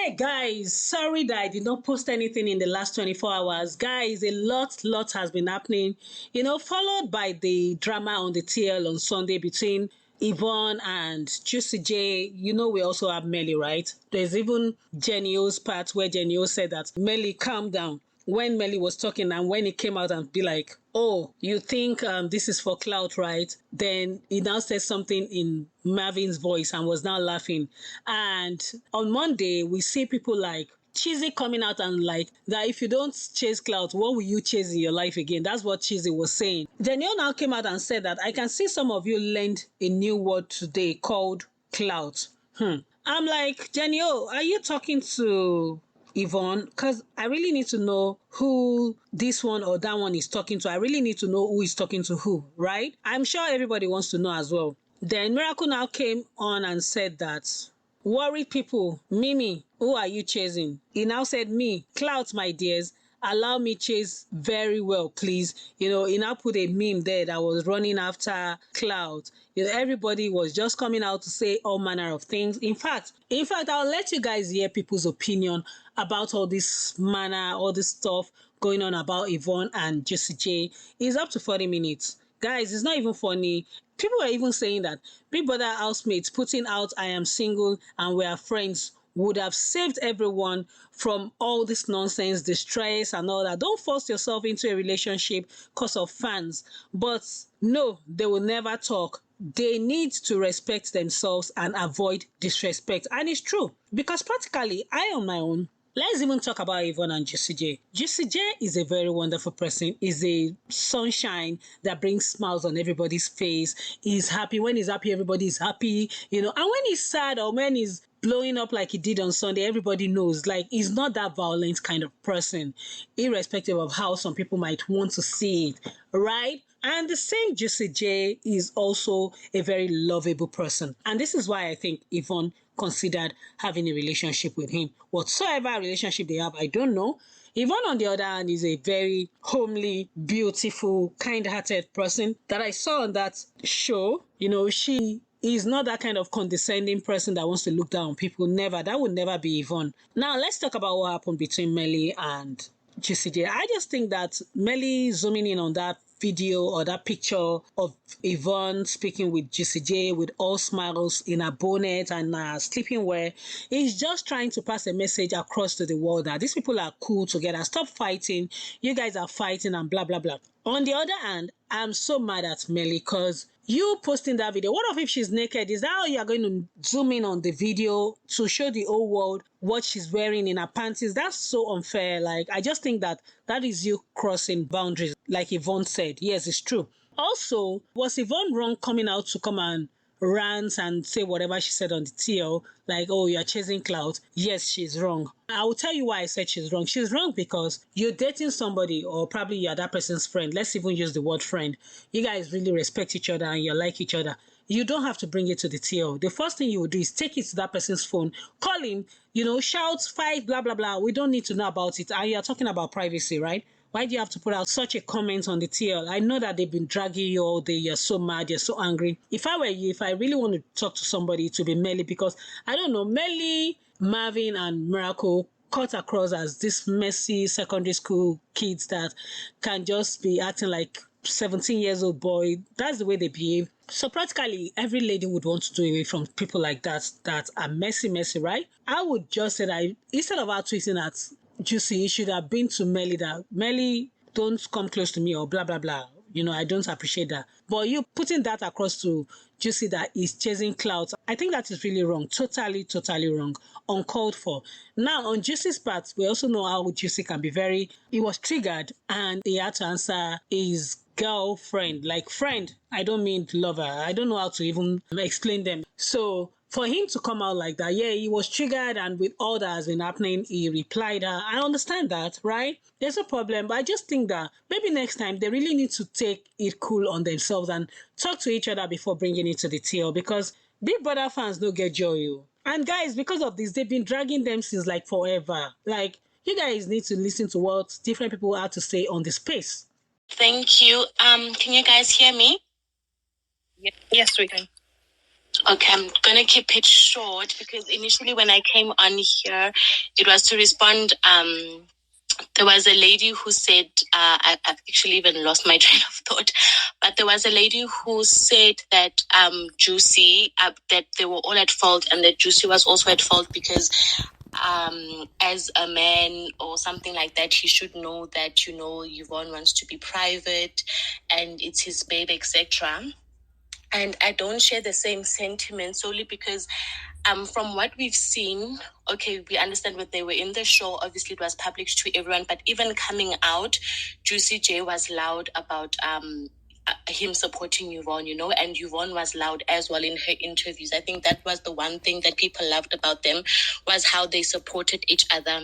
Hey guys, sorry that I did not post anything in the last 24 hours. Guys, a lot has been happening, followed by the drama on the TL on Sunday between Yvonne and Juicy J. We also have Melly, right? There's even Jenny O's part where Jenny O said that Melly, calm down. When Melly was talking and when he came out and be like, oh, you think this is for clout, right? Then he now said something in Marvin's voice and was now laughing. And on Monday, we see people like Cheesy coming out and like that if you don't chase clout, what will you chase in your life again? That's what Cheesy was saying. Danielle now came out and said that I can see some of you learned a new word today called clout. I'm like, Danielle, are you talking to Yvonne? Because I really need to know who this one or that one is talking to. I really need to know who is talking to who, right? I'm sure everybody wants to know as well. Then Miracle now came on and said that worried people, Mimi, who are you chasing? He now said, me, clout, my dears. Allow me chase very well, please. He now put a meme there that was running after clout. Everybody was just coming out to say all manner of things. In fact, I'll let you guys hear people's opinion about all this manner, all this stuff going on about Yvonne and Jessie J. It's up to 40 minutes. Guys, it's not even funny. People are even saying that Big Brother housemates putting out I am single and we are friends would have saved everyone from all this nonsense, distress and all that. Don't force yourself into a relationship because of fans. But no, they will never talk. They need to respect themselves and avoid disrespect. And it's true. Because practically, I on my own, let's even talk about Yvonne and Juicy J. Juicy J is a very wonderful person. Is a sunshine that brings smiles on everybody's face. He's happy. When he's happy, everybody's happy. And when he's sad or when he's blowing up like he did on Sunday, everybody knows. Like, he's not that violent kind of person, irrespective of how some people might want to see it, right? And the same Juicy J is also a very lovable person. And this is why I think Yvonne considered having a relationship with him. Whatsoever relationship they have, I don't know. Yvonne, on the other hand, is a very homely, beautiful, kind-hearted person that I saw on that show. She is not that kind of condescending person that wants to look down on people. Never. That would never be Yvonne. Now, let's talk about what happened between Melly and Juicy J. I just think that Melly zooming in on that video or that picture of Yvonne speaking with Juicy J with all smiles in her bonnet and sleeping wear is just trying to pass a message across to the world that these people are cool together. Stop fighting. You guys are fighting and blah, blah, blah. On the other hand, I'm so mad at Melly because you posting that video, what if she's naked? Is that how you are going to zoom in on the video to show the whole world what she's wearing in her panties? That's so unfair. Like, I just think that is you crossing boundaries, like Yvonne said. Yes, it's true. Also, was Yvonne wrong coming out to come and rant and say whatever she said on the TL, like, oh, you're chasing clout? Yes, she's wrong. I will tell you why I said she's wrong. She's wrong because you're dating somebody, or probably you're that person's friend. Let's even use the word friend. You guys really respect each other and you like each other. You don't have to bring it to the TL. The first thing you would do is take it to that person's phone, call him, shout, fight, blah, blah, blah. We don't need to know about it. And you're talking about privacy, right? Why do you have to put out such a comment on the TL? I know that they've been dragging you all day. You're so mad. You're so angry. If I were you, if I really want to talk to somebody, it would be Melly, because I don't know, Melly, Marvin, and Miracle cut across as this messy secondary school kids that can just be acting like 17 years old boy. That's the way they behave. So practically every lady would want to do away from people like that are messy, right? I would just say that instead of her tweeting at Juicy, you should have been to Melly that, Melly, don't come close to me or blah, blah, blah. I don't appreciate that. But you putting that across to Juicy that is chasing clout, I think that is really wrong. Totally wrong. Uncalled for. Now, on Juicy's part, we also know how Juicy can be he was triggered and he had to answer his girlfriend. Like, friend, I don't mean lover. I don't know how to even explain them. So for him to come out like that, yeah, he was triggered, and with all that has been happening, he replied her. I understand that, right? There's a problem, but I just think that maybe next time they really need to take it cool on themselves and talk to each other before bringing it to the TL, because Big Brother fans don't get joy. And guys, because of this, they've been dragging them since like forever. Like, you guys need to listen to what different people have to say on the space. Thank you. Can you guys hear me? Yes, we can. Okay, I'm going to keep it short because initially when I came on here, it was to respond. There was a lady who said, I've actually even lost my train of thought, but there was a lady who said that Juicy, that they were all at fault and that Juicy was also at fault because as a man or something like that, he should know that, Yvonne wants to be private and it's his babe, etc. And I don't share the same sentiment solely because from what we've seen, okay, we understand what they were in the show. Obviously, it was published to everyone, but even coming out, Juicy J was loud about him supporting Yvonne, and Yvonne was loud as well in her interviews. I think that was the one thing that people loved about them, was how they supported each other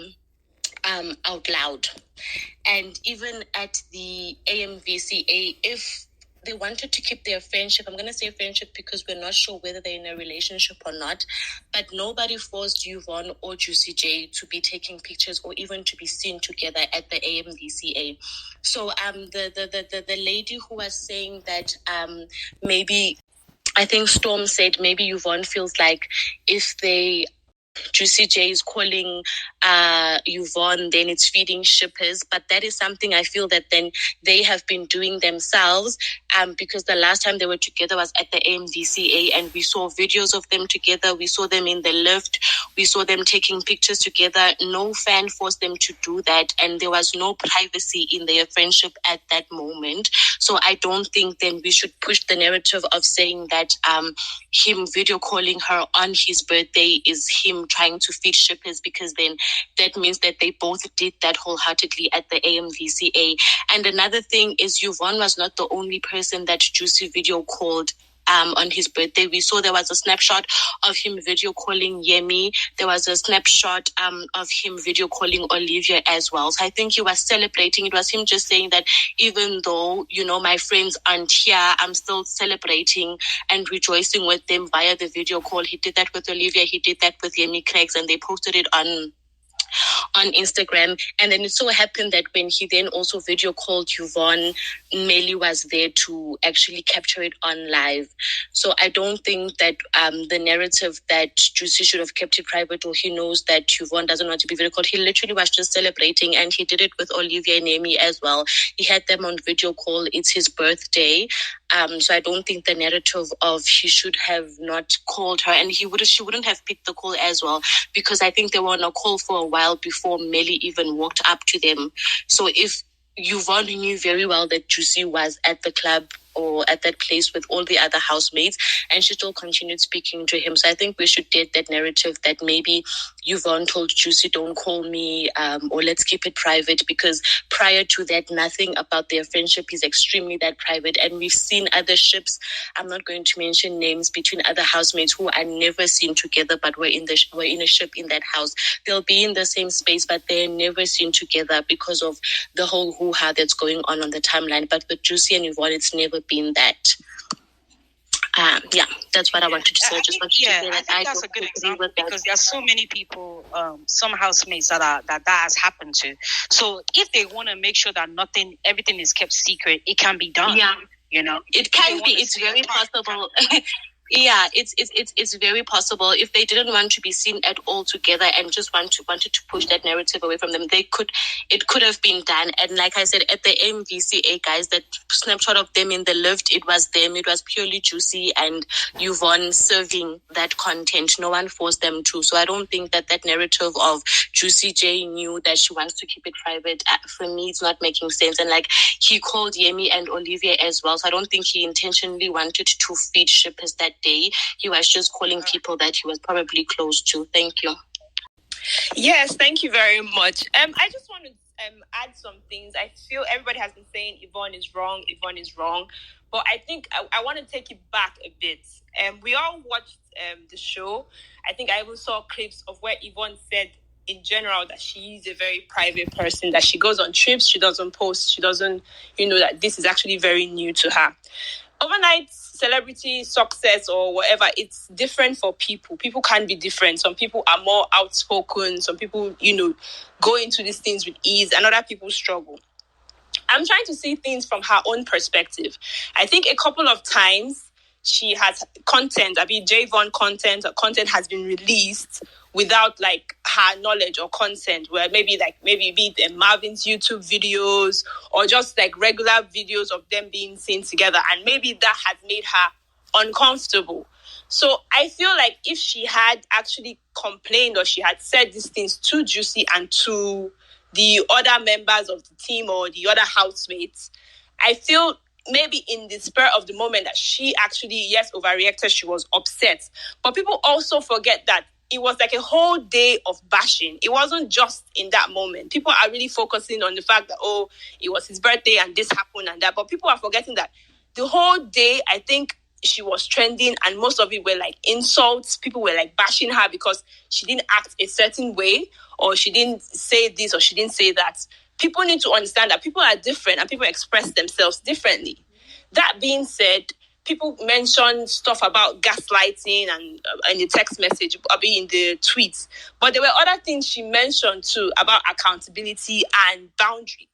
out loud. And even at the AMVCA, if they wanted to keep their friendship, I'm going to say friendship because we're not sure whether they're in a relationship or not, but nobody forced Yvonne or Juicy J to be taking pictures or even to be seen together at the AMVCA. So the lady who was saying that maybe, I think Storm said maybe Yvonne feels like if Juicy J is calling Yvonne, then it's feeding shippers. But that is something I feel that then they have been doing themselves, because the last time they were together was at the AMVCA, and we saw videos of them together. We saw them in the lift. We saw them taking pictures together. No fan forced them to do that, and there was no privacy in their friendship at that moment. So I don't think then we should push the narrative of saying that him video calling her on his birthday is him trying to feed shippers, because then that means that they both did that wholeheartedly at the AMVCA. And another thing is Yvonne was not the only person that Juicy video called on his birthday. We saw there was a snapshot of him video calling Yemi. There was a snapshot of him video calling Olivia as well. So I think he was celebrating. It was him just saying that even though, my friends aren't here, I'm still celebrating and rejoicing with them via the video call. He did that with Olivia. He did that with Yemi Craigs, and they posted it on Instagram. And then it so happened that when he then also video called Yvonne, Melly was there to actually capture it on live. So I don't think that the narrative that Juicy should have kept it private, or he knows that Yvonne doesn't want to be video called. He literally was just celebrating, and he did it with Olivia and Amy as well. He had them on video call. It's his birthday. So I don't think the narrative of he should have not called her, and she wouldn't have picked the call as well, because I think they were on a call for a while before Melly even walked up to them. So if Yvonne knew very well that Juicy was at the club or at that place with all the other housemates, and she still continued speaking to him. So I think we should get that narrative that maybe Yvonne told Juicy, don't call me, or let's keep it private, because prior to that, nothing about their friendship is extremely that private. And we've seen other ships, I'm not going to mention names, between other housemates who are never seen together, but were in a ship in that house. They'll be in the same space, but they're never seen together because of the whole hoo-ha that's going on the timeline. But with Juicy and Yvonne, it's never been that. That's what I wanted to say. I think that's a good example, because there are so many people, some housemates that has happened to. So if they want to make sure that everything is kept secret, it can be done. Yeah, it can be. It's very possible. Yeah, it's very possible. If they didn't want to be seen at all together and just wanted to push that narrative away from them, it could have been done. And like I said, at the MVCA, guys, that snapshot of them in the lift, it was them. It was purely Juicy and Yvonne serving that content. No one forced them to. So I don't think that narrative of Juicy J knew that she wants to keep it private. For me, it's not making sense. And like, he called Yemi and Olivia as well. So I don't think he intentionally wanted to feed shippers that day. He was just calling people that he was probably close to. Thank you. Yes, thank you very much. I just want to add some things. I feel everybody has been saying Yvonne is wrong, but I think I want to take it back a bit. We all watched the show. I think I even saw clips of where Yvonne said in general that she is a very private person, that she goes on trips, she doesn't post, she doesn't, that this is actually very new to her. Overnight celebrity success or whatever, it's different for people. People can be different. Some people are more outspoken. Some people, go into these things with ease, and other people struggle. I'm trying to see things from her own perspective. I think a couple of times she has content, Yvonne content has been released without like her knowledge or consent, where maybe be it Marvin's YouTube videos or just like regular videos of them being seen together, and maybe that has made her uncomfortable. So I feel like if she had actually complained or she had said these things to Juicy and to the other members of the team or the other housemates, I feel maybe in the spur of the moment that she actually, yes, overreacted, she was upset. But people also forget that it was like a whole day of bashing. It wasn't just in that moment. People are really focusing on the fact that, oh, it was his birthday and this happened and that. But people are forgetting that the whole day, I think she was trending and most of it were like insults. People were like bashing her because she didn't act a certain way or she didn't say this or she didn't say that. People need to understand that people are different and people express themselves differently. That being said, people mention stuff about gaslighting and in the text message, in the tweets. But there were other things she mentioned too about accountability and boundaries.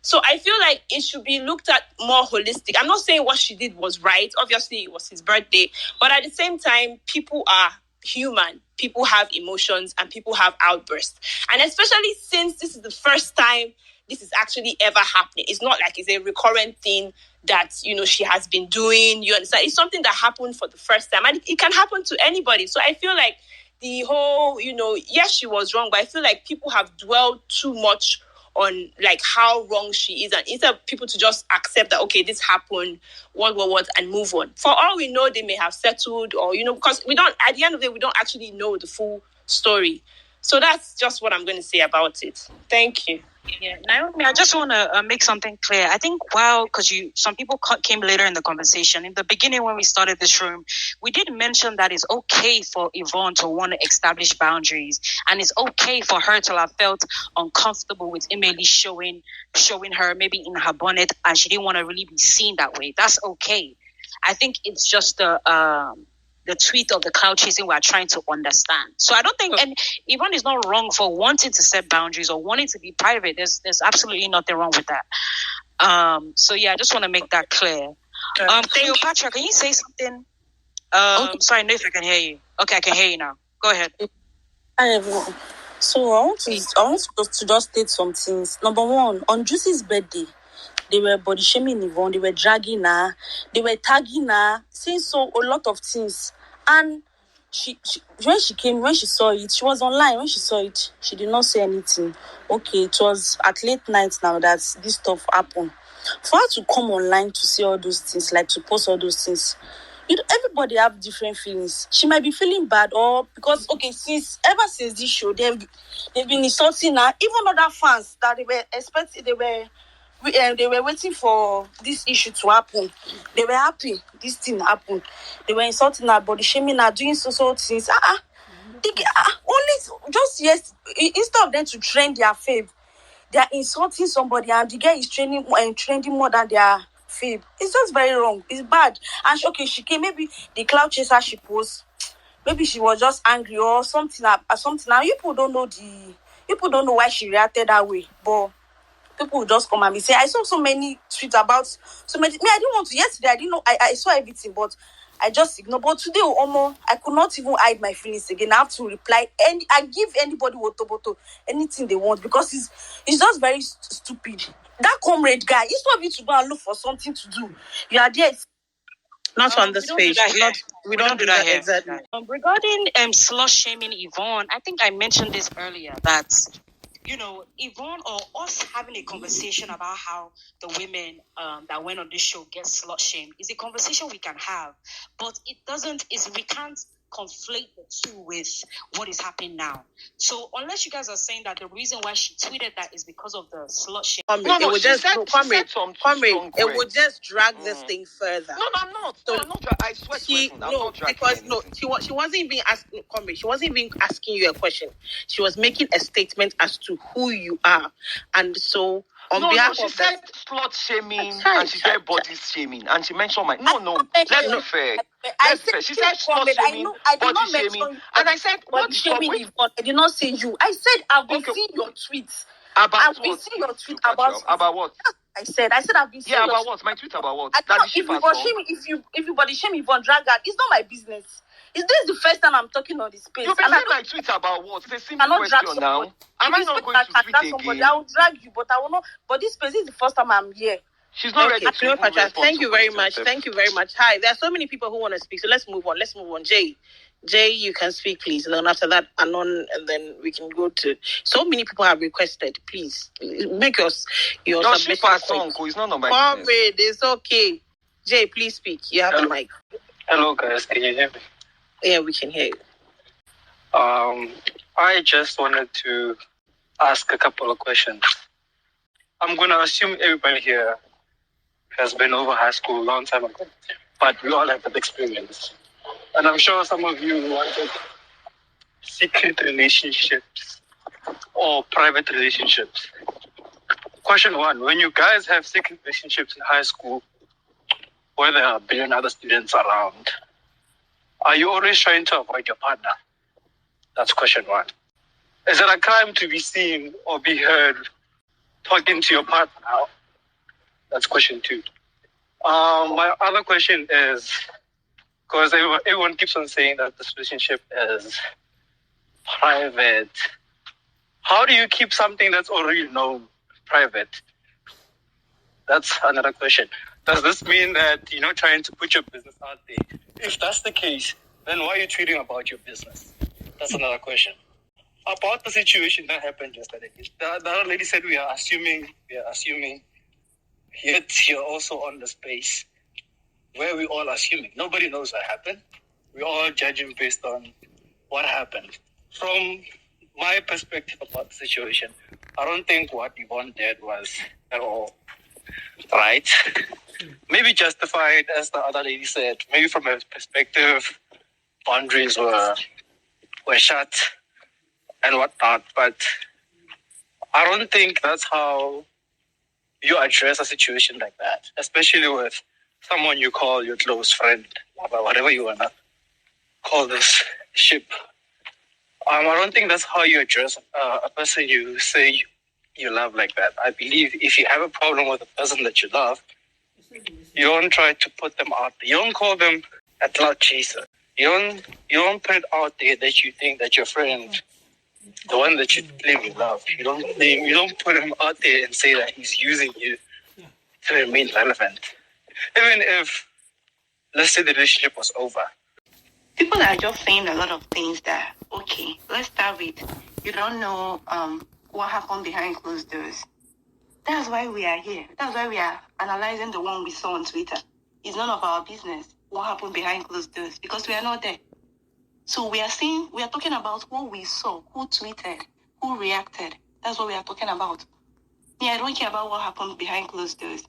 So I feel like it should be looked at more holistic. I'm not saying what she did was right. Obviously, it was his birthday. But at the same time, people are human. People have emotions and people have outbursts. And especially since this is the first time this is actually ever happening. It's not like it's a recurrent thing that, she has been doing. You understand? It's something that happened for the first time. And it can happen to anybody. So I feel like the whole, yes, she was wrong. But I feel like people have dwelled too much on like how wrong she is, and instead of people to just accept that, okay, this happened, what, and move on. For all we know, they may have settled, or because we don't. At the end of the day, we don't actually know the full story. So that's just what I'm going to say about it. Thank you. Yeah, Naomi, I just want to make something clear. I think because some people came later in the conversation. In the beginning, when we started this room, we did mention that it's okay for Yvonne to want to establish boundaries, and it's okay for her to have felt uncomfortable with Emily showing her maybe in her bonnet, and she didn't want to really be seen that way. That's okay. I think it's just the tweet of the cloud chasing we are trying to understand. So I don't think, and Yvonne is not wrong for wanting to set boundaries or wanting to be private. There's absolutely nothing wrong with that. So yeah, I just want to make that clear. Cleopatra, can you say something? Okay. Sorry, I know if I can hear you. Okay, I can hear you now. Go ahead. Hi everyone. So I want to just state some things. Number one, on Juicy's birthday, they were body shaming Yvonne, they were dragging her, they were tagging her, saying a lot of things. And she when she saw it, she was online. When she saw it, she did not say anything. Okay, it was at late night now that this stuff happened. For her to come online to say all those things, like to post all those things, everybody have different feelings. She might be feeling bad, or because ever since this show, they've been insulting her. Even other fans that they were waiting for this issue to happen. They were happy this thing happened. They were insulting her, body shaming her, doing so things. Only just yes, instead of them to trend their fave, they are insulting somebody, and the guy is trending more than their fave. It's just very wrong. It's bad. And she came, maybe the cloud chaser she posed, maybe she was just angry or something. Now people don't know why she reacted that way, but people will just come and say, I saw so many tweets about so many. I didn't want to. Yesterday, I didn't know. I saw everything, but I just ignored. But today, I could not even hide my feelings again. I have to reply. I give anybody anything they want, because it's just very stupid. That comrade guy, instead of you to go and look for something to do, you are there. Not on this page. We don't do that here. Exactly. Regarding slut shaming Yvonne, I think I mentioned this earlier that, Yvonne or us having a conversation about how the women that went on this show get slut shamed is a conversation we can have, but we can't conflate the two with what is happening now. So unless you guys are saying that the reason why she tweeted that is because of the slut shame, it would just drag this thing further. No, I'm not. I swear she wasn't even asking. She wasn't even asking you a question. She was making a statement as to who you are, and so. She said slut shaming and she said body shaming, and she mentioned let's be fair. She said slut shaming, body shaming, and I said body shaming. I did not say you. I said I've been seeing your tweets. About what? I said I've been serious. Yeah, about what? My tweet about what? If you body shame Yvonne, drag her, it's not my business. This is the first time I'm talking on this space. You've been saying my tweet about what? It's a simple question now. Am I not going to tweet again? I will drag you, but I will not. But this space is the first time I'm here. She's not ready. Thank you very much. Thank you very much. Hi, there are so many people who want to speak, so let's move on. Jay, you can speak, please. And then after that, Anon, and then we can go to. So many people have requested. Please make your submission. It's not on my comrade, it's okay. Jay, please speak. You have the mic. Hello, guys. Can you hear me? Yeah, we can hear you. I just wanted to ask a couple of questions. I'm going to assume everybody here has been over high school a long time ago, but we all have that experience. And I'm sure some of you wanted secret relationships or private relationships. Question one, when you guys have secret relationships in high school, where there are a billion other students around, are you always trying to avoid your partner? That's question one. Is it a crime to be seen or be heard talking to your partner? That's question two. My other question is, because everyone keeps on saying that this relationship is private, how do you keep something that's already known private? That's another question. Does this mean that you're not trying to put your business out there? If that's the case, then why are you tweeting about your business? That's another question. About the situation that happened yesterday, the other lady said we are assuming, yet you're also on the space where we all assuming. Nobody knows what happened. We're all judging based on what happened. From my perspective about the situation, I don't think what Yvonne did was at all right. Maybe justified, as the other lady said. Maybe from her perspective, boundaries were shut and whatnot. But I don't think that's how you address a situation like that, especially with someone you call your close friend, whatever you want to call this ship. I don't think that's how you address a person you say you love like that. I believe if you have a problem with a person that you love, you don't try to put them out there. You don't call them a clout chaser. You don't put it out there that you think that your friend, the one that you claim you love, you don't put him out there and say that he's using you to remain relevant. Even if, let's say, the relationship was over. People are just saying a lot of things that, okay, let's start with, you don't know what happened behind closed doors. That's why we are here. That's why we are analyzing the one we saw on Twitter. It's none of our business what happened behind closed doors because we are not there. So we are talking about what we saw, who tweeted, who reacted. That's what we are talking about. Me, I don't care about what happened behind closed doors.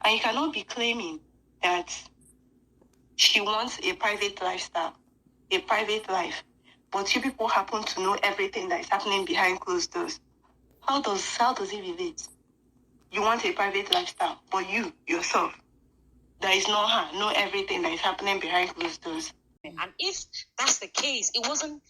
And you cannot be claiming that she wants a private lifestyle, a private life, but you people happen to know everything that is happening behind closed doors. How does it relate? You want a private lifestyle, but you, yourself, that is not her, know everything that is happening behind closed doors. And if that's the case, it wasn't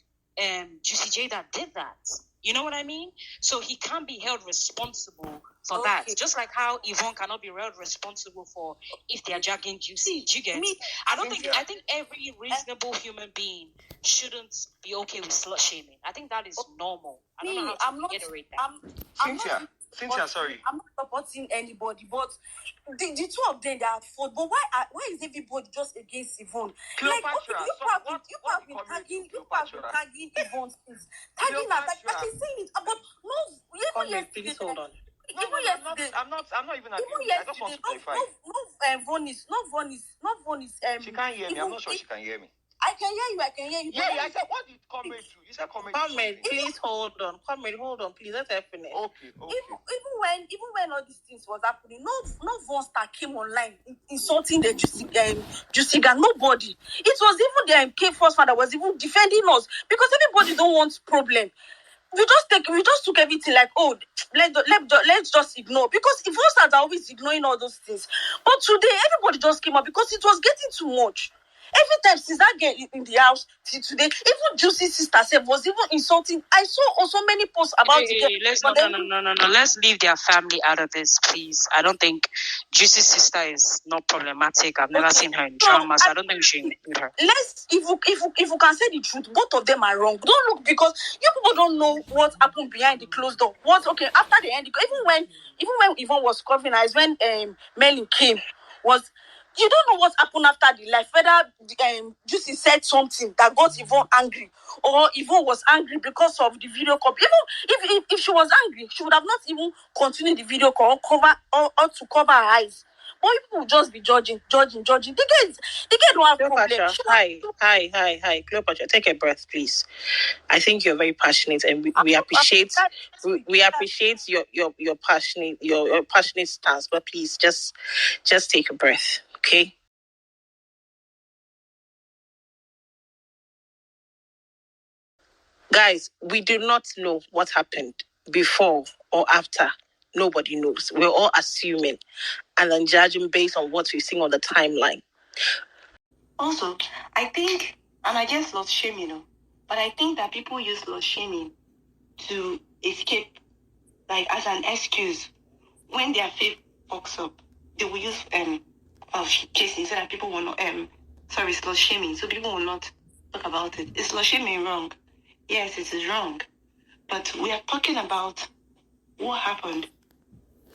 Juicy J that did that. You know what I mean? So he can't be held responsible for that. Just like how Yvonne cannot be held responsible for if they are dragging Juicy. I think every reasonable human being shouldn't be okay with slut shaming. I think that is normal. I don't know how to reiterate that. Cynthia, sorry. I'm not supporting anybody, but the two of them, they are at fault. But why is everybody just against Yvonne? Cleopatra, you have been tagging Yvonne's things. Tagging her, I can say it, but no, even yesterday. Please hold on. I'm not even arguing. I just want to clarify. She can't hear me. I'm not sure she can hear me. I can hear you. Yeah, I said, what did comrade do? You said comrade. Please hold on. Comrade, hold on, please. Let her finish. Okay. Even when all these things was happening, no one star came online insulting the Juicy gang. Nobody. It was even the K-Force fan that was even defending us because everybody don't want problem. We just took everything like, oh, let's just ignore, because influencers are always ignoring all those things. But today, everybody just came up because it was getting too much. Every time since that girl in the house till today, even Juicy's sister said was even insulting. I saw also many posts about the girl. Let's leave their family out of this, please. I don't think Juicy's sister is not problematic. I've never seen her in drama, so I don't think we should include her. If you can say the truth, both of them are wrong. Don't look, because you people don't know what happened behind the closed door. After the end, even when Yvonne was covering eyes, when Melly came, you don't know what happened after the life. Whether Juicy said something that got Yvonne angry, or Yvonne was angry because of the video call. Even if she was angry, she would have not even continued the video call or to cover her eyes. But people will just be judging. The girl don't have problem. Hi, Cleopatra, take a breath, please. I think you're very passionate, and we appreciate your passionate stance. But please, just take a breath, okay? Guys, we do not know what happened before or after. Nobody knows. We're all assuming and then judging based on what we've seen on the timeline. Also, I think, and I guess slut shaming, but I think that people use slut shaming to escape, like as an excuse. When their faith fucks up, they will use chasing so that people will not slut shaming, so people will not talk about it. Is slut shaming wrong? Yes, it is wrong. But we are talking about what happened.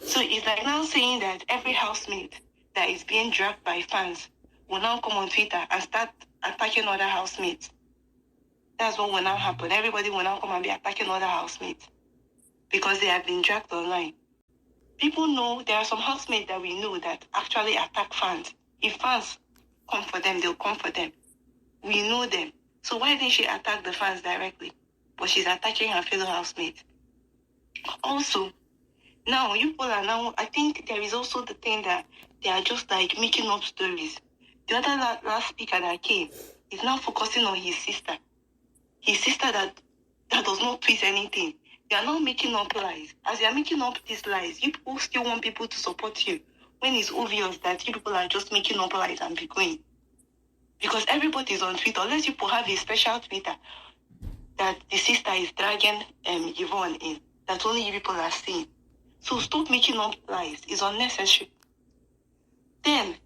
So it's like now saying that every housemate that is being dragged by fans will now come on Twitter and start attacking other housemates. That's what will now happen. Everybody will now come and be attacking other housemates because they have been dragged online. People know there are some housemates that we know that actually attack fans. If fans come for them, they'll come for them. We know them. So why didn't she attack the fans directly? But she's attacking her fellow housemates. Also, now, you people are now, I think there is also the thing that they are just like making up stories. The other last speaker that came is now focusing on his sister. His sister that does not tweet anything. They are now making up lies. As they are making up these lies, you people still want people to support you when it's obvious that you people are just making up lies and be going. Because everybody is on Twitter, unless you people have a special Twitter that the sister is dragging Yvonne in, that only you people are seeing. So stop making up lies. It's unnecessary. Then,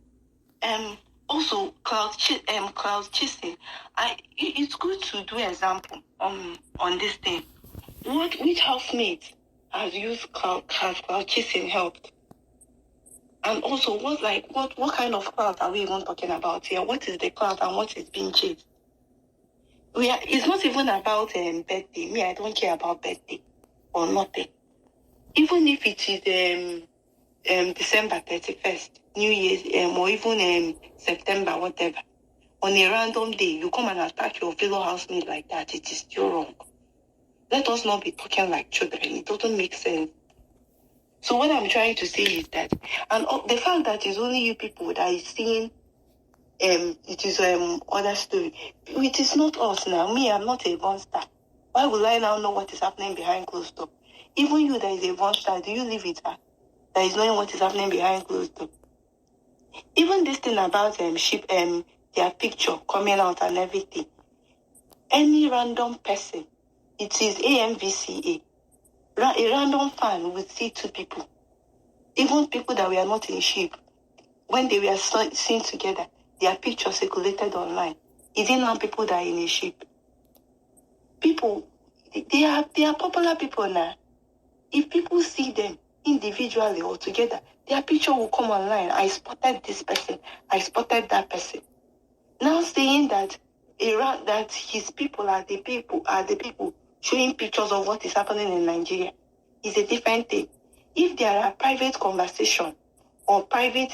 also cloud chasing. It's good to do example on this thing. Which housemate has used cloud chasing helped? And also, what kind of cloud are we even talking about here? What is the cloud and what is being chased? It's not even about birthday. Me, I don't care about birthday or nothing. Even if it is December 31st, New Year's, or even September, whatever, on a random day, you come and attack your fellow housemate like that, it is still wrong. Let us not be talking like children. It doesn't make sense. So what I'm trying to say is that, and the fact that it's only you people that is seeing, it is other story. It is not us now. Me, I'm not a monster. Why would I now know what is happening behind closed door? Even you that is a monster, do you live with her? That is knowing what is happening behind closed door. Even this thing about their picture coming out and everything. Any random person, it is AMVCA. A random fan will see two people. Even people that were not in ship, when they were seen together, their picture circulated online. Is it now people that are in a ship? People, they are popular people now. If people see them individually or together, their picture will come online. I spotted this person. I spotted that person. Now saying that his people are the people showing pictures of what is happening in Nigeria is a different thing. If there are private conversation or private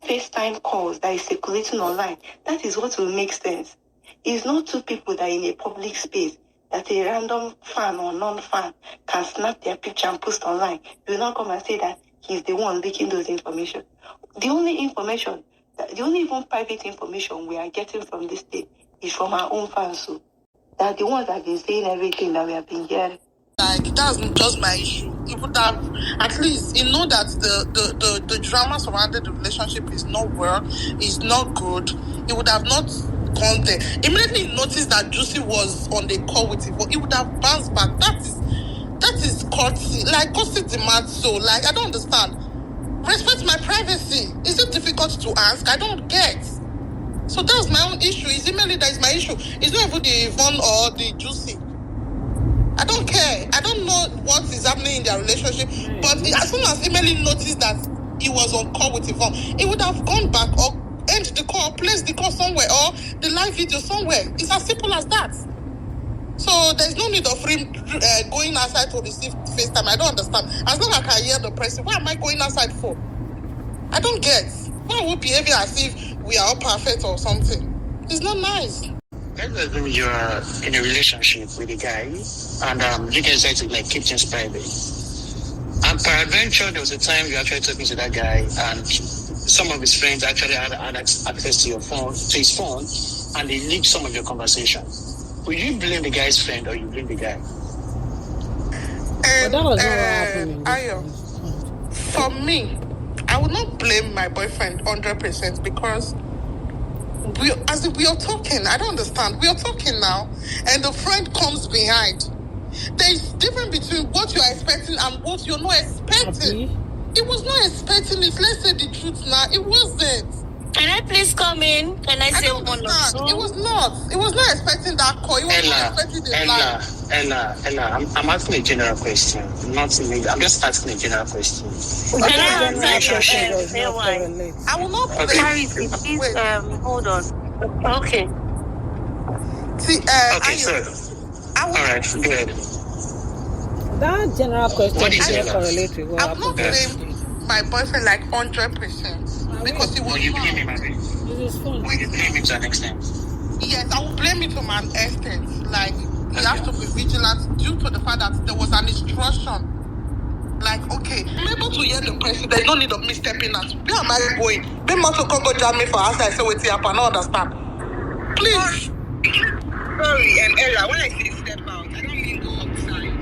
FaceTime calls that is circulating online, that is what will make sense. It's not two people that are in a public space that a random fan or non-fan can snap their picture and post online. You will not come and say that he's the one leaking those information. The only even private information we are getting from this state is from our own fans. So that the ones that have been saying everything that we have been hearing. Like, that's just my issue. If would have at least that the drama surrounding the relationship is not good. He would have not gone there. Immediately he noticed that Juicy was on the call with him, he would have bounced back. That is courtesy. Like, courtesy demands so. Like, I don't understand. Respect my privacy. Is it difficult to ask? I don't get. So that's my own issue. It's Emily that is my issue. It's not even the Yvonne or the Juicy. I don't care. I don't know what is happening in their relationship. But as soon as Emily noticed that he was on call with Yvonne, he would have gone back or end the call, place the call somewhere, or the live video somewhere. It's as simple as that. So there's no need of him going outside to receive FaceTime. I don't understand. As long as I can hear the person, what am I going outside for? I don't get. Why are we behaving as if we are all perfect or something? It's not nice. Let's assume you are in a relationship with a guy and you guys like to keep things private. And peradventure, there was a time you actually talking to that guy and some of his friends actually had access to your phone, to his phone, and they leaked some of your conversation. Will you blame the guy's friend or you blame the guy? That was not happening. For me, I would not blame my boyfriend 100% because we are talking. I don't understand. We are talking now, and the friend comes behind. There is difference between what you are expecting and what you're not expecting. It was not expecting it. Let's say the truth now. It wasn't. Can I please come in? Can I say one or two? It was not. It was not expecting that call. It was not expecting the line. Ella, I'm asking a general question. I'm just asking a general question. Can I answer? I will not play. Charity, please hold on. Okay. See, okay, sir. All right, go ahead. That general question is Ella? correlate with what I will not blame my boyfriend 100% because he was you blame him, Abby? Or you blame him to an extent? Yes, I will blame it to an extent. He has to be vigilant due to the fact that there was an instruction. Okay, I'm able to hear the person. There's no need of me stepping out. Where am I going? Be more to go jam me for outside. So what's happening? I don't understand. Please. Sorry, Ella, when I say step out, I don't mean go outside.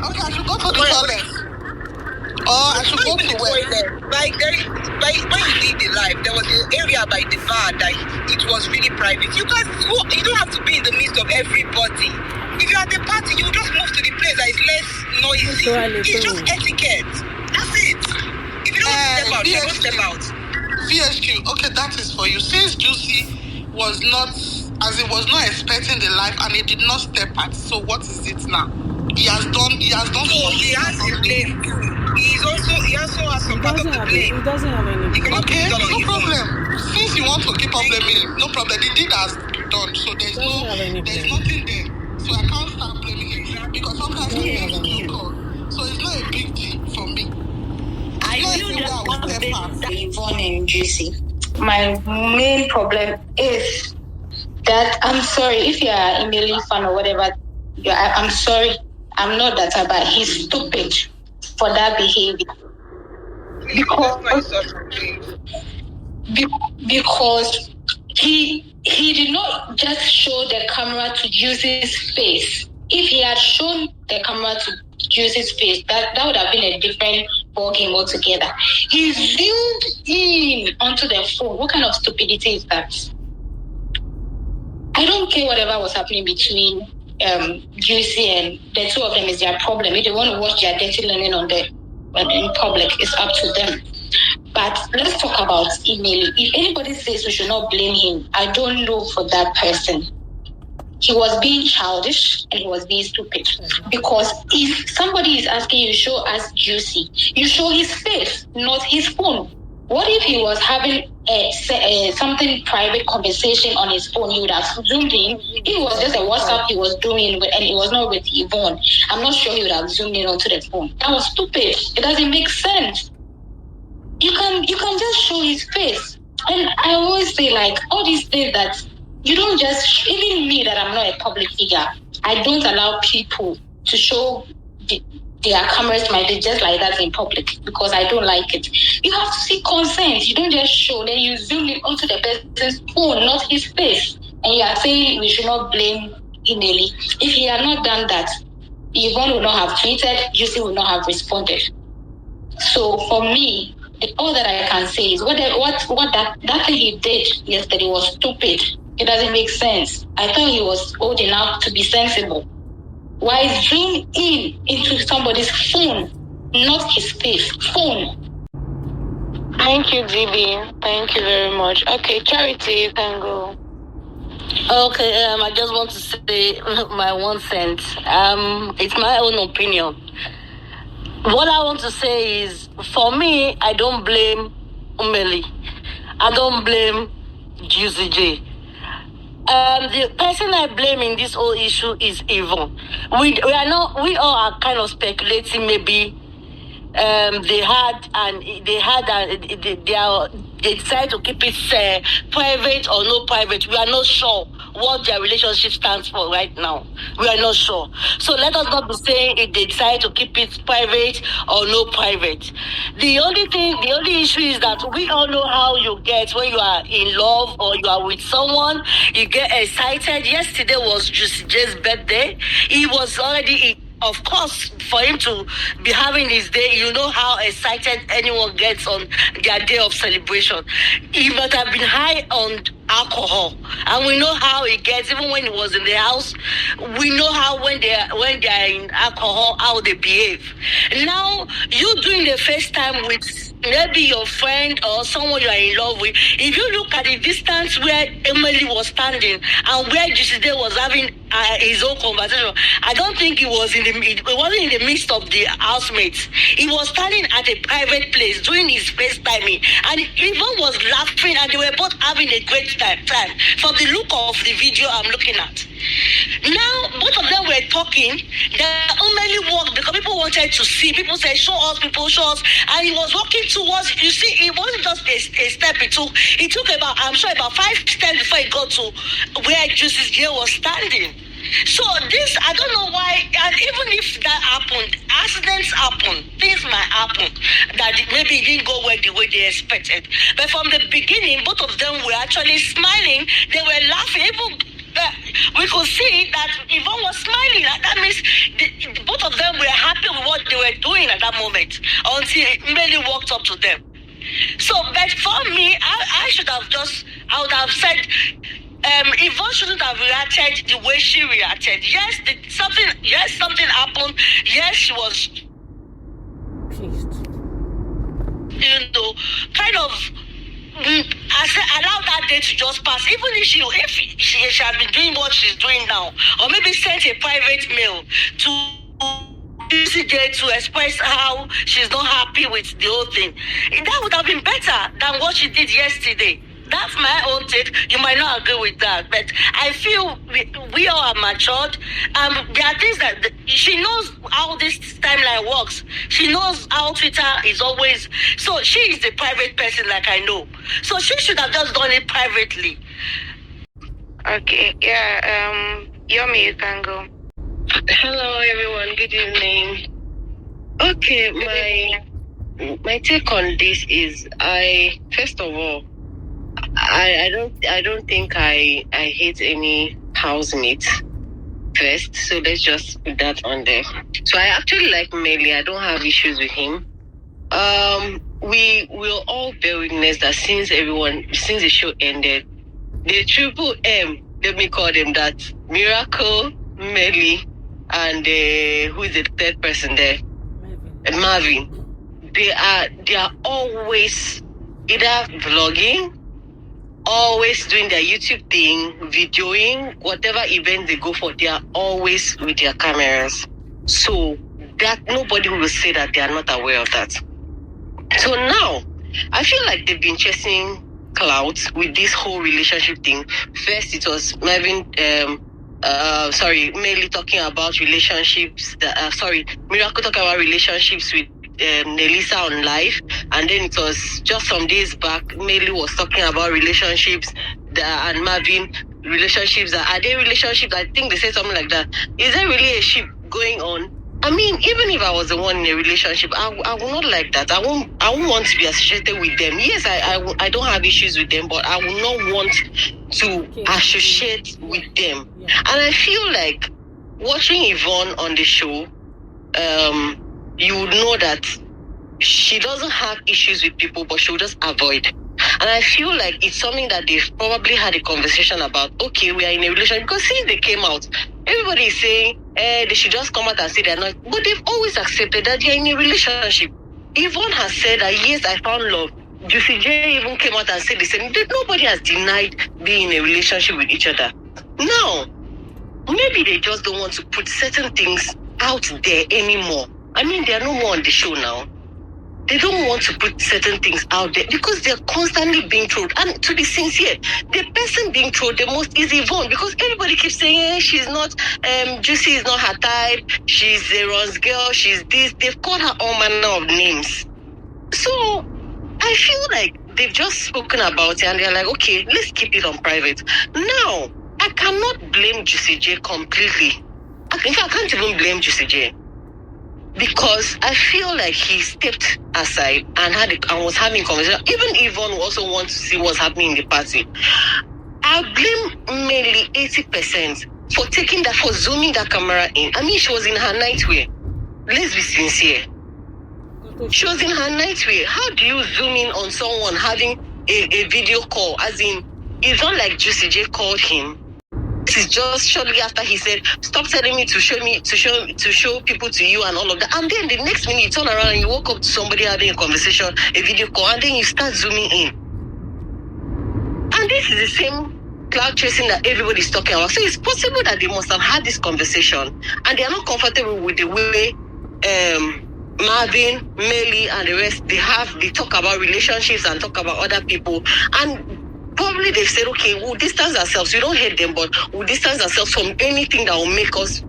Okay, I should go to the toilet. Or I should go to the toilet. When you did the live, there was an area by the bar that it was really private. You don't have to be in the midst of everybody. If you're at the party, you just move to the place that is less noisy. It's just etiquette. That's it. If you don't step out, you don't step out. VSQ, okay, that is for you. Since Juicy was not expecting the life and he did not step out, so what is it now? He has done. So he has to blame too. He also has some part of the blame. He doesn't have anything. Okay, no problem. Since you want to keep on blaming him, no problem. The deed has done, so there's nothing there. So I can't start blaming him because sometimes he has to call. So it's not a big deal for me. I feel that Yvonne and Juicy. My main problem is that I'm sorry if you are Emily fan or whatever. I'm sorry. I'm not that bad. He's stupid for that behavior. Because he did not just show the camera to Juicy's face. If he had shown the camera to Juicy's face, that would have been a different ballgame altogether. He zoomed in onto the phone. What kind of stupidity is that? I don't care whatever was happening between Juicy and the two of them is their problem. If they want to watch their dirty learning in public, it's up to them. But let's talk about Emily. If anybody says we should not blame him, I don't know for that person. He was being childish and he was being stupid. Because if somebody is asking you to show us Juicy, you show his face, not his phone. What if he was having something private conversation on his phone? He would have zoomed in. If it was just a WhatsApp he was doing and it was not with Yvonne, I'm not sure he would have zoomed in onto the phone. That was stupid. It doesn't make sense. You can just show his face. And I always say all these things that you don't just, even me that I'm not a public figure, I don't allow people to show their cameras might be just like that in public because I don't like it. You have to seek consent. You don't just show, then you zoom in onto the person's phone, not his face. And you are saying we should not blame Emily. If he had not done that, Yvonne would not have tweeted, Juicy would not have responded. So for me, all that I can say is what that thing he did yesterday was stupid. It doesn't make sense. I thought he was old enough to be sensible. Why is zoom in into somebody's phone, not his face, phone? Thank you, DB. Thank you very much. Okay, Charity, you can go. Okay, I just want to say my 1 cent. It's my own opinion. What I want to say is, for me, I don't blame Umeli. I don't blame Juicy J. The person I blame in this whole issue is Yvonne. We all are kind of speculating maybe they decided to keep it private or no private. We are not sure what their relationship stands for right now. We are not sure. So let us not be saying if they decide to keep it private or no private. The only issue is that we all know how you get when you are in love or you are with someone. You get excited. Yesterday was just Jay's birthday. He was already... Of course, for him to be having his day, you know how excited anyone gets on their day of celebration. He must have been high on alcohol, and we know how he gets. Even when he was in the house, we know how when they are in alcohol, how they behave. Now, you doing the FaceTime with maybe your friend or someone you are in love with, if you look at the distance where Emily was standing and where Juicy was having his own conversation, I don't think it wasn't in the midst of the housemates. He was standing at a private place doing his FaceTiming, and Yvonne was laughing, and they were both having a great time. From the look of the video I'm looking at. Now, both of them were talking. They only walked because people wanted to see. People said, show us, and he was walking towards, you see, it wasn't just a step he took about 5 steps before he got to where Juicy's J was standing. So this, I don't know why, and even if that happened, accidents happen, things might happen, that maybe it didn't go the way they expected. But from the beginning, both of them were actually smiling, they were laughing, even we could see that Yvonne was smiling. That means both of them were happy with what they were doing at that moment until Melly walked up to them. So, but for me, I would have said, Yvonne shouldn't have reacted the way she reacted. Yes, something happened. Yes, she was, kind of, I said, allow that day to just pass. Even if she had been doing what she's doing now, or maybe sent a private mail to CJ to express how she's not happy with the whole thing, that would have been better than what she did yesterday. That's my own take. You might not agree with that, but I feel we all are matured. There are things that she knows how this timeline works. She knows how Twitter is always. So she is the private person, like I know. So she should have just done it privately. Okay, yeah. Yomi, you can go. Hello, everyone. Good evening. Okay, my take on this is, first of all, I don't think I hate any housemate first, so let's just put that on there. So I actually like Melly. I don't have issues with him. We will all bear witness that since the show ended, the triple M, let me call them that, Miracle, Melly, and who is the third person there? Marvin. They are always either vlogging, always doing their YouTube thing, videoing, whatever event they go for, they are always with their cameras. So that nobody will say that they are not aware of that. So now, I feel like they've been chasing clouds with this whole relationship thing. First, it was Melly talking about relationships. Miracle talking about relationships with Nelisa on live, and then it was just some days back, Melly was talking about relationships and Marvin relationships. Are they relationships? I think they said something like that. Is there really a ship going on? I mean, even if I was the one in a relationship, I would not like that. I won't want to be associated with them. Yes, I don't have issues with them, but I will not want to associate with them. And I feel like watching Yvonne on the show, you would know that she doesn't have issues with people, but she'll just avoid. And I feel like it's something that they've probably had a conversation about. Okay, we are in a relationship. Because since they came out, everybody is saying they should just come out and say they're not. But they've always accepted that they're in a relationship. Yvonne has said that, yes, I found love. Juicy J even came out and said the same. Nobody has denied being in a relationship with each other. Now, maybe they just don't want to put certain things out there anymore. I mean, they're no more on the show now. They don't want to put certain things out there because they're constantly being trolled. And to be sincere, the person being trolled the most is Yvonne, because everybody keeps saying, she's not, Juicy is not her type, she's a Ron's girl, she's this. They've called her all manner of names. So I feel like they've just spoken about it and they're like, okay, let's keep it on private. Now, I cannot blame Juicy J completely. In fact, I can't even blame Juicy J. Because I feel like he stepped aside and was having a conversation. Even Yvonne also wants to see what's happening in the party. I blame mainly 80% for zooming that camera in. I mean, she was in her nightwear. Let's be sincere. She was in her nightwear. How do you zoom in on someone having a video call? As in, it's not like Juicy J called him. This is just shortly after he said, stop telling me to show people to you and all of that. And then the next minute you turn around and you walk up to somebody having a conversation, a video call, and then you start zooming in. And this is the same cloud chasing that everybody's talking about. So it's possible that they must have had this conversation and they are not comfortable with the way Marvin, Melly, and the rest, they talk about relationships and talk about other people. And probably they've said, okay, we'll distance ourselves. We don't hate them, but we'll distance ourselves from anything that will make us,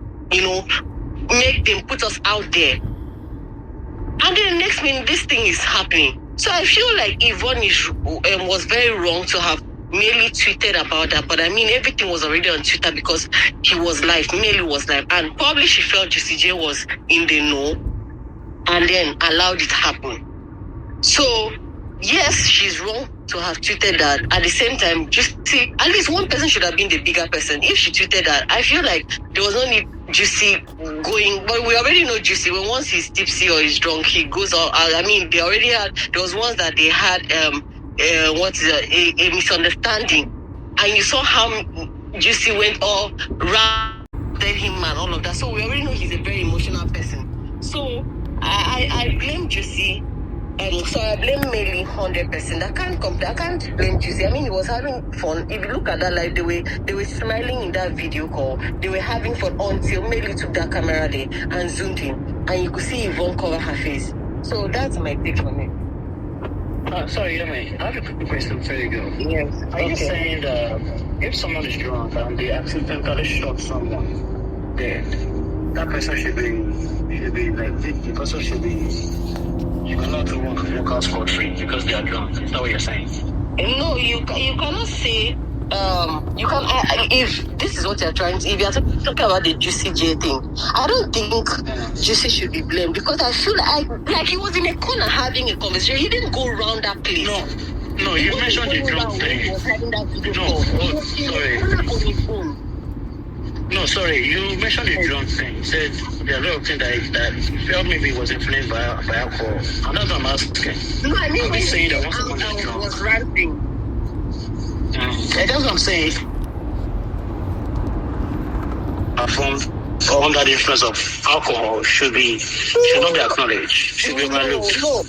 make them put us out there. And then the next minute, this thing is happening. So I feel like Yvonne was very wrong to have merely tweeted about that. But I mean, everything was already on Twitter because he was live, Melly was live. And probably she felt Juicy J was in the know and then allowed it to happen. So, yes, she's wrong to have tweeted that. At the same time, just see, at least one person should have been the bigger person. If she tweeted that, I feel like there was no need Juicy going. But we already know Juicy. When once he's tipsy or he's drunk, he goes out. I mean, they already had. There was once that they had a misunderstanding, and you saw how Juicy went all round him and all of that. So we already know he's a very emotional person. So I blame Juicy. So I blame Melly 100%. I can't blame Juicy. I mean, he was having fun. If you look at that live, they were smiling in that video call. They were having fun until Melly took that camera there and zoomed in, and you could see Yvonne cover her face. So that's my take on it. Sorry, I have a quick question for you, girl. Yes. Are you saying that if someone is drunk and they accidentally shot someone dead, that person should be like, the person should be... You cannot walk out scot-free because they are drunk. Is that what you're saying? No, you cannot say. You can if this is what you're trying to. If you're talking about the Juicy J thing, I don't think Juicy should be blamed because I feel like he was in a corner having a conversation. He didn't go around that place. No, you mentioned the drunk thing. He was having that video sorry. No, sorry, you mentioned the drunk thing. You said there are a lot of things that you felt maybe was influenced by alcohol. And that's what I'm asking. No, I mean, I'm saying that once someone is drunk. Was ranting. That's what I'm saying. From under the influence of alcohol should not be acknowledged. Should be overlooked. No.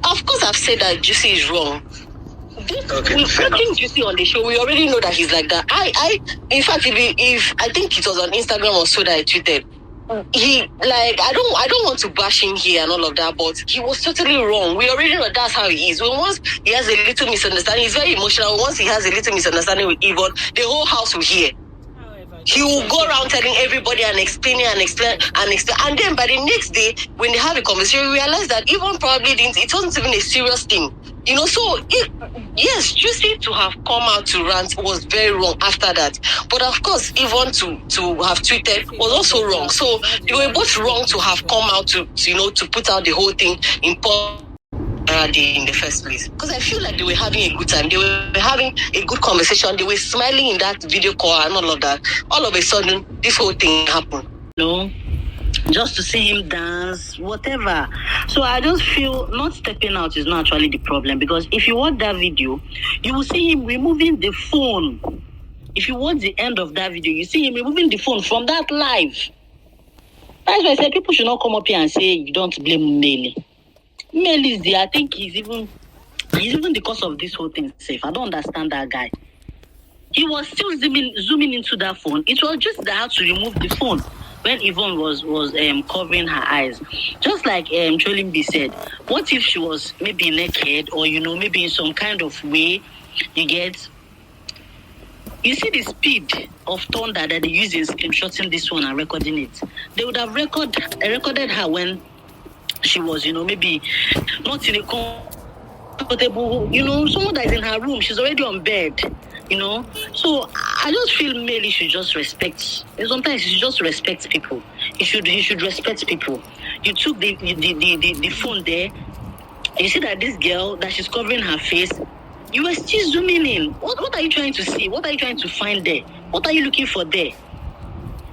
Of course, I've said that Juicy is wrong. Okay, we're putting Juicy on the show. We already know that he's like that. In fact, if I think it was on Instagram or so that I tweeted, I don't want to bash him here and all of that, but he was totally wrong. We already know that's how he is. When once he has a little misunderstanding, he's very emotional. Once he has a little misunderstanding with Yvonne, the whole house will hear. He will go around telling everybody and explaining and explain. And then by the next day, when they have a conversation, we realize that Yvonne probably didn't, it wasn't even a serious thing. Yes, Juicy to have come out to rant was very wrong after that. But of course, Yvonne to have tweeted was also wrong. So they were both wrong to have come out to put out the whole thing in public in the first place. Because I feel like they were having a good time. They were having a good conversation. They were smiling in that video call and all of that. All of a sudden, this whole thing happened. just to see him dance, whatever. So I just feel not stepping out is not actually the problem, because if you watch that video, you will see him removing the phone. If you watch the end of that video, you see him removing the phone from that live. That's why I said people should not come up here and say you don't blame Melly. Melly is there. I think he's even the cause of this whole thing safe. I don't understand that guy. He was still zooming into that phone. It was just that to remove the phone when Yvonne was covering her eyes. Just like Cholimbi said, what if she was maybe naked or, maybe in some kind of way, you see the speed of thunder that they use in screenshotting this one and recording it. They would have recorded her when she was, maybe not in a comfortable, someone that is in her room, she's already on bed, So I just feel Melly should just respect. Sometimes he should just respect people. He should respect people. You took the phone there. You see that this girl, that she's covering her face, you were still zooming in. What are you trying to see? What are you trying to find there? What are you looking for there?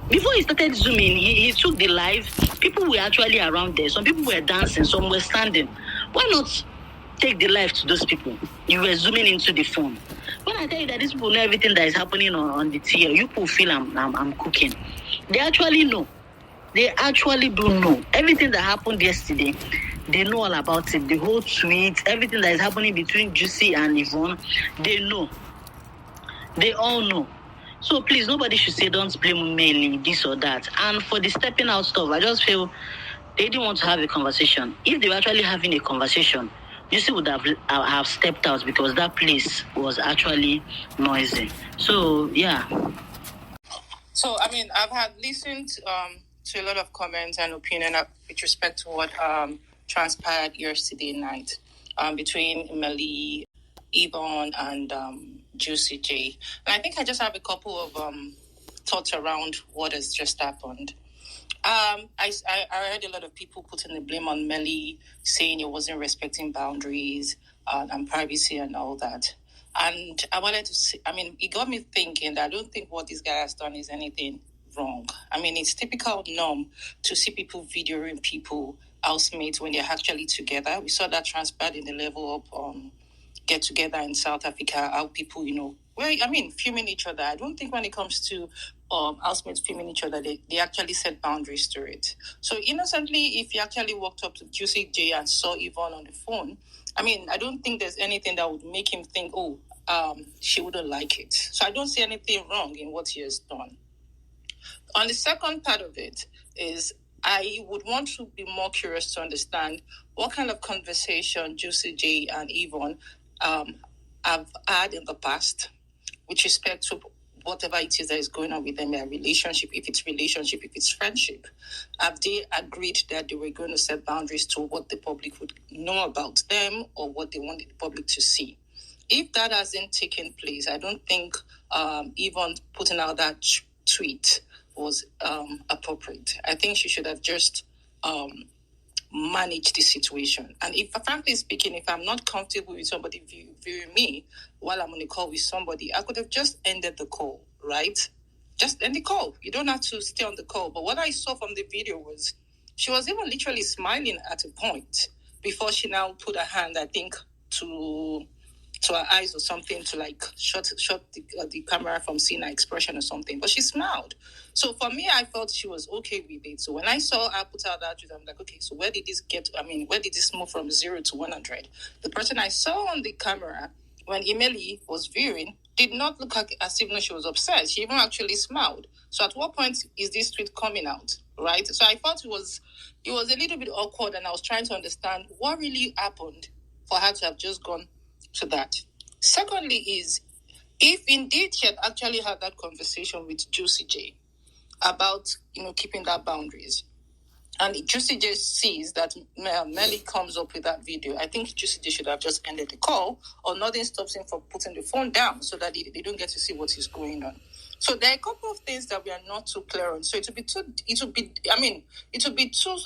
Before he started zooming, he took the live. People were actually around there. Some people were dancing, some were standing. Why not take the live to those people? You were zooming into the phone. When I tell you that these people know everything that is happening on the TL, you people feel I'm cooking. They actually know. They actually do know. Everything that happened yesterday, they know all about it. The whole tweet, everything that is happening between Juicy and Yvonne, they know. They all know. So please, nobody should say don't blame Melly, this or that. And for the stepping out stuff, I just feel they didn't want to have a conversation. If they were actually having a conversation, Juicy would have stepped out because that place was actually noisy. So, yeah. So, I've had listened to a lot of comments and opinion with respect to what transpired yesterday night between Melly, Yvonne, and Juicy J. And I think I just have a couple of thoughts around what has just happened. I heard a lot of people putting the blame on Melly, saying it wasn't respecting boundaries and privacy and all that. And I wanted to say, it got me thinking that I don't think what this guy has done is anything wrong. It's typical norm to see people videoing people, housemates, when they're actually together. We saw that transpired in the level of get together in South Africa, how people, filming each other. I don't think when it comes to housemates filming each other, they actually set boundaries to it. So innocently, if you actually walked up to Juicy J and saw Yvonne on the phone, I don't think there's anything that would make him think, she wouldn't like it. So I don't see anything wrong in what he has done. On the second part of it is, I would want to be more curious to understand what kind of conversation Juicy J and Yvonne have had in the past with respect to whatever it is that is going on with them, their relationship, if it's friendship. Have they agreed that they were going to set boundaries to what the public would know about them or what they wanted the public to see? If that hasn't taken place, I don't think Yvonne putting out that tweet was appropriate. I think she should have just managed the situation. And if, frankly speaking, if I'm not comfortable with somebody viewing me while I'm on a call with somebody, I could have just ended the call, right? Just end the call. You don't have to stay on the call. But what I saw from the video was she was even literally smiling at a point before she now put her hand, I think, to her eyes or something to shut the camera from seeing her expression or something. But she smiled. So for me, I felt she was okay with it. So when I saw her put out that tweet, I'm like, okay, so where did this move from 0 to 100? The person I saw on the camera when Emily was viewing did not look as if she was upset. She even actually smiled. So at what point is this tweet coming out, right? So I thought it was a little bit awkward, and I was trying to understand what really happened for her to have just gone to that. Secondly is, if indeed she had actually had that conversation with Juicy J about, keeping that boundaries, and Juicy J sees that Melly comes up with that video, I think Juicy J should have just ended the call, or nothing stops him from putting the phone down so that they don't get to see what is going on. So there are a couple of things that we are not too clear on. So it would be too,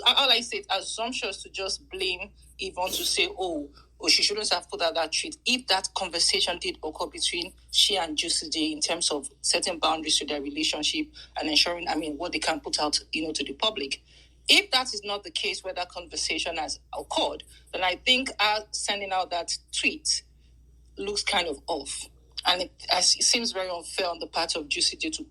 all I say, assumptions to just blame Yvonne to say, or she shouldn't have put out that tweet if that conversation did occur between she and Juicy J in terms of setting boundaries to their relationship and ensuring, what they can put out, to the public. If that is not the case where that conversation has occurred, then I think sending out that tweet looks kind of off. And it seems very unfair on the part of Juicy J to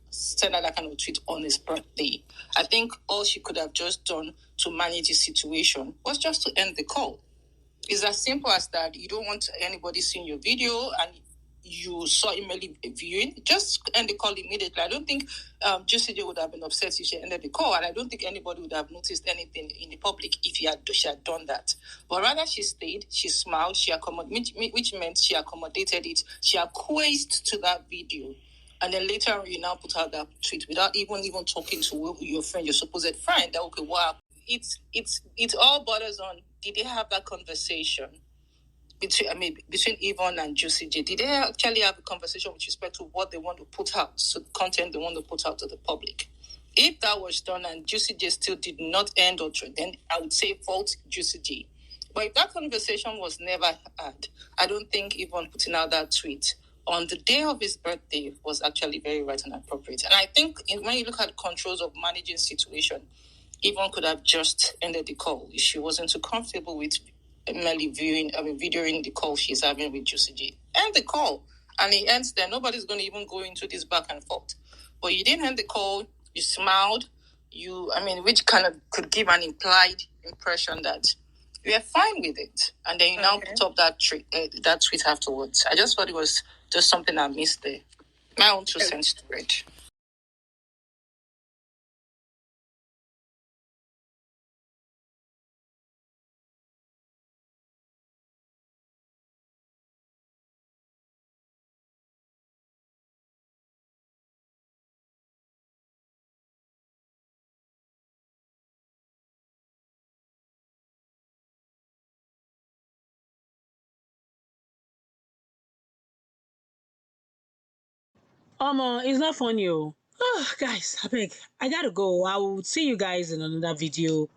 send out that kind of tweet on his birthday. I think all she could have just done to manage the situation was just to end the call. It's as simple as that. You don't want anybody seeing your video and you saw Emily viewing, just end the call immediately. I don't think Juicy J would have been upset if she ended the call, and I don't think anybody would have noticed anything in the public if she had done that. But rather, she stayed, she smiled, which meant she accommodated it. She acquiesced to that video. And then later on, you now put out that tweet without even talking to your friend, your supposed friend. That, okay, wow. It all borders on, did they have that conversation between Yvonne and Juicy J? Did they actually have a conversation with respect to what they want to put out, so the content they want to put out to the public? If that was done and Juicy J still did not end or then I would say fault Juicy J. But if that conversation was never had, I don't think Yvonne putting out that tweet on the day of his birthday was actually very right and appropriate. And I think when you look at controls of managing situation, Yvonne could have just ended the call if she wasn't too comfortable with merely videoing the call she's having with Juicy J. End the call. And it ends there. Nobody's going to even go into this back and forth. But you didn't end the call. You smiled. Which kind of could give an implied impression that you are fine with it. And then you now put up that tweet afterwards. I just thought it was just something I missed there. My own 2 cents to it. It's not funny. Oh, guys, I beg. I gotta go. I will see you guys in another video.